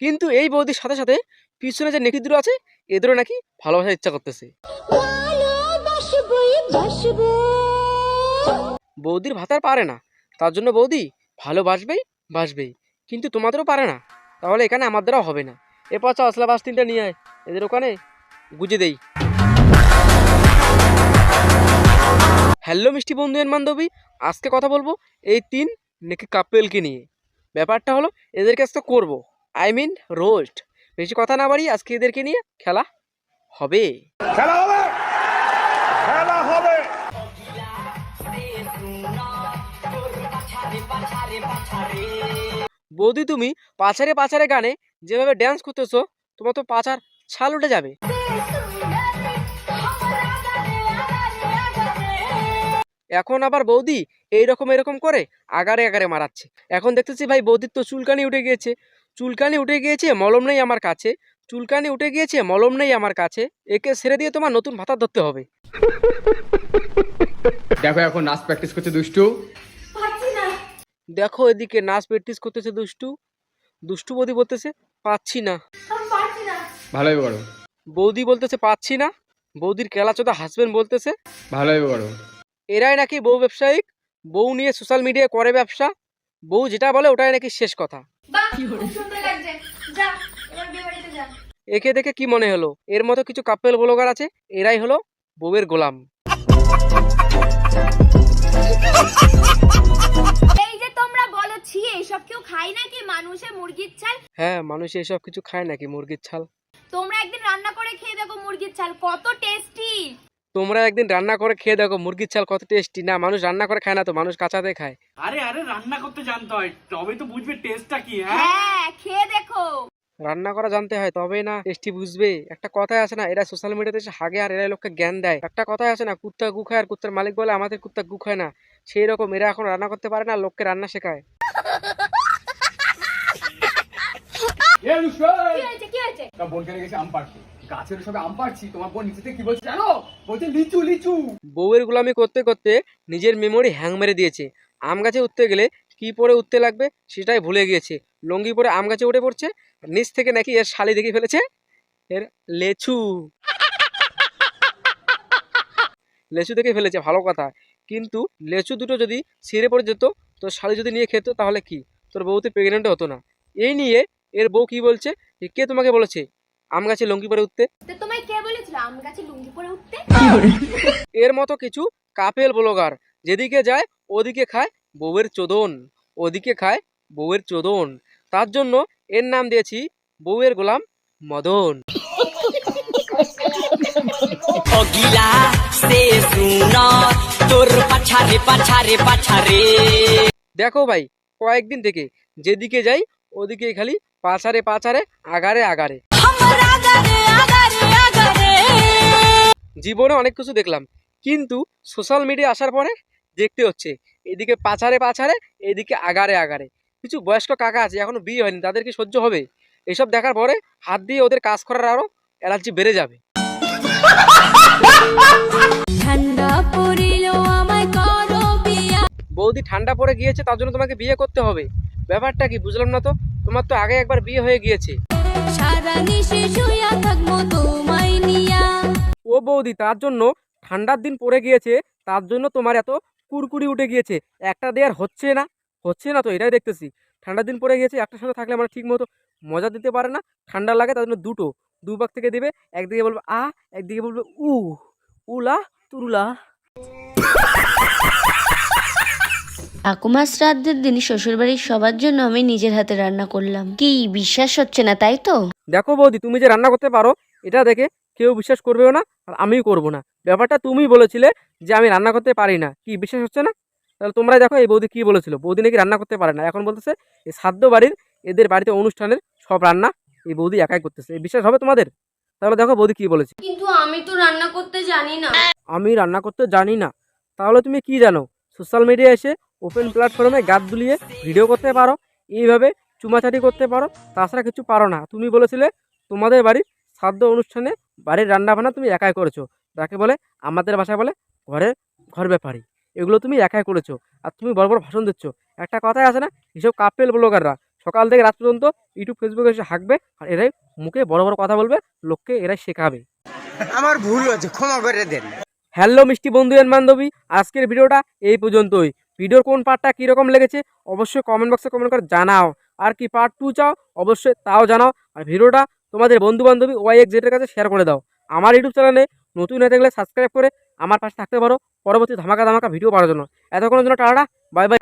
কিন্তু এই বৌদির সাথে সাথে পিছনে যে নেকি দুটো আছে এদেরও নাকি ভালোবাসার ইচ্ছা করতেছে। বৌদির ভাতার পারে না, তার জন্য বৌদি ভালোবাসবেই বাসবেই, কিন্তু তোমাদেরও পারে না, তাহলে এখানে আমার দ্বারা হবে না। এ পচা আসলা বাস তিনটা নিয়ে আয়, এদের ওখানে গুজে দেই। হ্যালো মিষ্টি বন্ধু এর বান্ধবী, আজকে কথা বলবো এই তিন নেকি কাপেলকে নিয়ে। ব্যাপারটা হলো এদেরকে আজকে করবো, আই মিন রোস্ট। বেশি কথা না বাড়ি আজকে এদেরকে নিয়ে খেলা হবে। বৌদি তুমি পাছারে পাছারে গানে যেভাবে ড্যান্স করতেছো, তোমার তো পাছার ছাল উঠে যাবে। এখন আবার বৌদি এরকম করে আগারে আগারে মারাচ্ছে। এখন দেখতেছি ভাই বৌদির তো চুলকানি উঠে গিয়েছে, চুলকানি উঠে গিয়েছে, মলম নেই আমার কাছে, চুলকানি উঠে গিয়েছে, মলম নেই আমার কাছে। একে ছেড়ে দিয়ে তোমার নতুন ভাতা ধরতে হবে। দেখো এখন নাচ প্র্যাকটিস করছে দুষ্টু। দেখো এদিকে নাচ প্র্যাকটিস করতেছে দুষ্টু, দুষ্টু বৌদি বলতেছে পাচ্ছি না। ভালোই বড় বৌদি বলতেছে পাচ্ছি না, বৌদির কেলাচোদা হাজবেন্ড বলতেছে ভালোই বড়। এরাই নাকি বউ ব্যবসায়িক, বউ নিয়ে সোশ্যাল মিডিয়ায় করে ব্যবসা, বউ যেটা বলে ওটাই নাকি শেষ কথা। একে দেখে কি মনে হলো এর মতো কিছু কাপেল ব্লগার আছে, এরাই হলো বউয়ের গোলাম। এই যে তোমরা বলো ছি এইসব কেউ খায় নাকি মানুষে মুরগির ছাল? হ্যাঁ, মানুষ এসব কিছু খায় নাকি মুরগির ছাল? তোমরা একদিন রান্না করে খেয়ে দেখো মুরগির ছাল কত টেস্টি। তোমরা একদিন রান্না করে খেয়ে দেখো মুরগির ছাল কত টেস্টি। না, মানুষ রান্না করে খায় না তো, মানুষ কাঁচাতে খায়। আরে আরে রান্না করতে জানতে হয় তবেই তো বুঝবে টেস্টটা কি। হ্যাঁ খেয়ে দেখো। রান্না করা জানতে হয় তবেই না টেস্টি বুঝবে। একটা কথাই আছে না, এরা সোশ্যাল মিডিয়াতে এসে হাগে আর এরা লোককে জ্ঞান দেয়। একটা কথাই আছে না, কুত্তা গু খায় আর কুত্তার মালিক বলে আমাদের কুত্তা গু খায় না। সেই রকম এরা এখন রান্না করতে পারে না, লোককে রান্না শেখায়। কি হয়েছে কি হয়েছে? বোনকে গেছে আম পাড়ছি, গাছের সবে আম পাড়ছি, তোমার বোন নিচেতে কি বলছে জানো? বলছে লিচু লিচু। বউয়ের গোলামি করতে করতে নিজের মেমোরি হ্যাং মেরে দিয়েছে। আম গাছে উঠতে গেলে কি পরে উঠতে লাগবে সেটাই ভুলে গিয়েছে। লঙ্গি পরে আম গাছে উঠে পড়ছে, নিচ থেকে নাকি এর শালি দেখে ফেলেছে এর লেচু, লেচু দেখে ফেলেছে ভালো কথা, কিন্তু লেচু দুটো যদি ছিঁড়ে পড়ে যেত, তোর শালি যদি নিয়ে খেত তাহলে কি তোর বউতে প্রেগনেন্ট হতো না। এই নিয়ে এর বউ কি বলছে, কে তোমাকে বলেছে আম গাছে লঙ্গি পরে উঠতে? তো তোমায় কে বলেছিল আম গাছে লুঙ্গি পরে উঠতে? এর মতো কিছু কাপেল ব্লগার যেদিকে যায় ওদিকে খায় বউয়ের চোদন, ওদিকে খায় বউয়ের চোদন। তার জন্য এর নাম দিয়েছি বউয়ের গোলাম মদন। দেখো ভাই, কয়েকদিন থেকে যেদিকে যাই ওদিকে খালি পাছারে পাছারে আগারে আগারে। জীবনে অনেক কিছু দেখলাম, কিন্তু সোশ্যাল মিডিয়া আসার পরে দেখতে হচ্ছে এদিকে পাছারে পাছারে এদিকে আগারে আগারে। কিছু বয়স্ক কাকা আছে এখনো বিয়ে হয়নি, তাদের কি সহ্য হবে? এসব দেখার পরে হাত দিয়ে ওদের কাজ করার আরো অ্যালার্জি বেড়ে যাবে। বৌদি ঠান্ডা পড়ে গিয়েছে তার জন্য তোমাকে বিয়ে করতে হবে, ব্যাপারটা কি বুঝলাম না তো। তোমার তো আগে একবার বিয়ে হয়ে গিয়েছে। ও বৌদি, তার জন্য ঠান্ডার দিন পড়ে গিয়েছে, তার জন্য তোমার এত কুড়কুড়ি উঠে গিয়েছে। একটা দেয়ার হচ্ছে না, হচ্ছে না তো এটাই দেখতেছি। ঠান্ডার দিন পড়ে গিয়েছে, একটা সাথে থাকলে আমরা ঠিক মতো মজা দিতে পারে না, ঠান্ডা লাগে, তার জন্য দু ভাগ থেকে দেবে। একদিকে বলবে আ, একদিকে বলবে উ, উলা তুরুলা। ঠাকুমার শ্রাদ্ধের দিন শ্বশুরবাড়ির সবার জন্য আমি নিজের হাতে রান্না করলাম। কি বিশ্বাস হচ্ছে না তাই তো? দেখো বৌদি, তুমি যে রান্না করতে পারো এটা দেখে কেউ বিশ্বাস করবেও না, আর আমিও করবো না। ব্যাপারটা তুমি বলেছিলে যে আমি রান্না করতে পারি না, কি বিশ্বাস হচ্ছে না? তাহলে তোমরাই দেখো এই বৌদি কি বলেছিল, বৌদি নাকি রান্না করতে পারে না, এখন বলতেছে এই শ্রাদ্ধ বাড়ির এদের বাড়িতে অনুষ্ঠানের সব রান্না এই বৌদি একাই করতেছে। এই বিশ্বাস হবে তোমাদের? তাহলে দেখো বৌদি কি বলেছে। কিন্তু আমি তো রান্না করতে জানি না। আমি রান্না করতে জানি না? তাহলে তুমি কি জানো? সোশ্যাল মিডিয়া এসে ওপেন প্ল্যাটফর্মে গাদ দুলিয়ে ভিডিও করতে পারো, এইভাবে চুমাচাটি করতে পারো, তাছাড়া কিছু পারো না। তুমি বলেছিলে তোমাদের বাড়ির শ্রাদ্ধ অনুষ্ঠানে বাড়ির রান্নাবান্না তুমি একাই করেছো, যাকে বলে আমাদের ভাষায় বলে ঘর ব্যাপারী। এগুলো তুমি একাই করেছো, আর তুমি বড় বড় ভাষণ দিচ্ছ। একটা কথাই আছে না, এসব কাপেল ব্লগাররা সকাল থেকে রাত পর্যন্ত ইউটিউব ফেসবুকে এসে হাঁকবে, আর এরাই মুখে বড় বড় কথা বলবে, লোককে এরাই শেখাবে। আমার ভুল হয়েছে, ক্ষমা করে দেন। হ্যালো মিষ্টি বন্ধু এন্ড বান্ধবী, আজকের ভিডিওটা এই পর্যন্তই। ভিডিওর কোন পার্টটা কীরকম লেগেছে অবশ্যই কমেন্ট বক্সে কমেন্ট করে জানাও। আর কি পার্ট 2 চাও অবশ্যই তাও জানাও। আর ভিডিওটা তোমাদের বন্ধু বান্ধবী YXZ-এর কাছে শেয়ার করে দাও। আমার ইউটিউব চ্যানেলে নতুন হয়ে থাকলে সাবস্ক্রাইব করে আমার পাশে থাকতে পারো পরবর্তী ধামাকা ধামাকা ভিডিও পাওয়ার জন্য। এতক্ষণের জন্য টাটা, বাই বাই।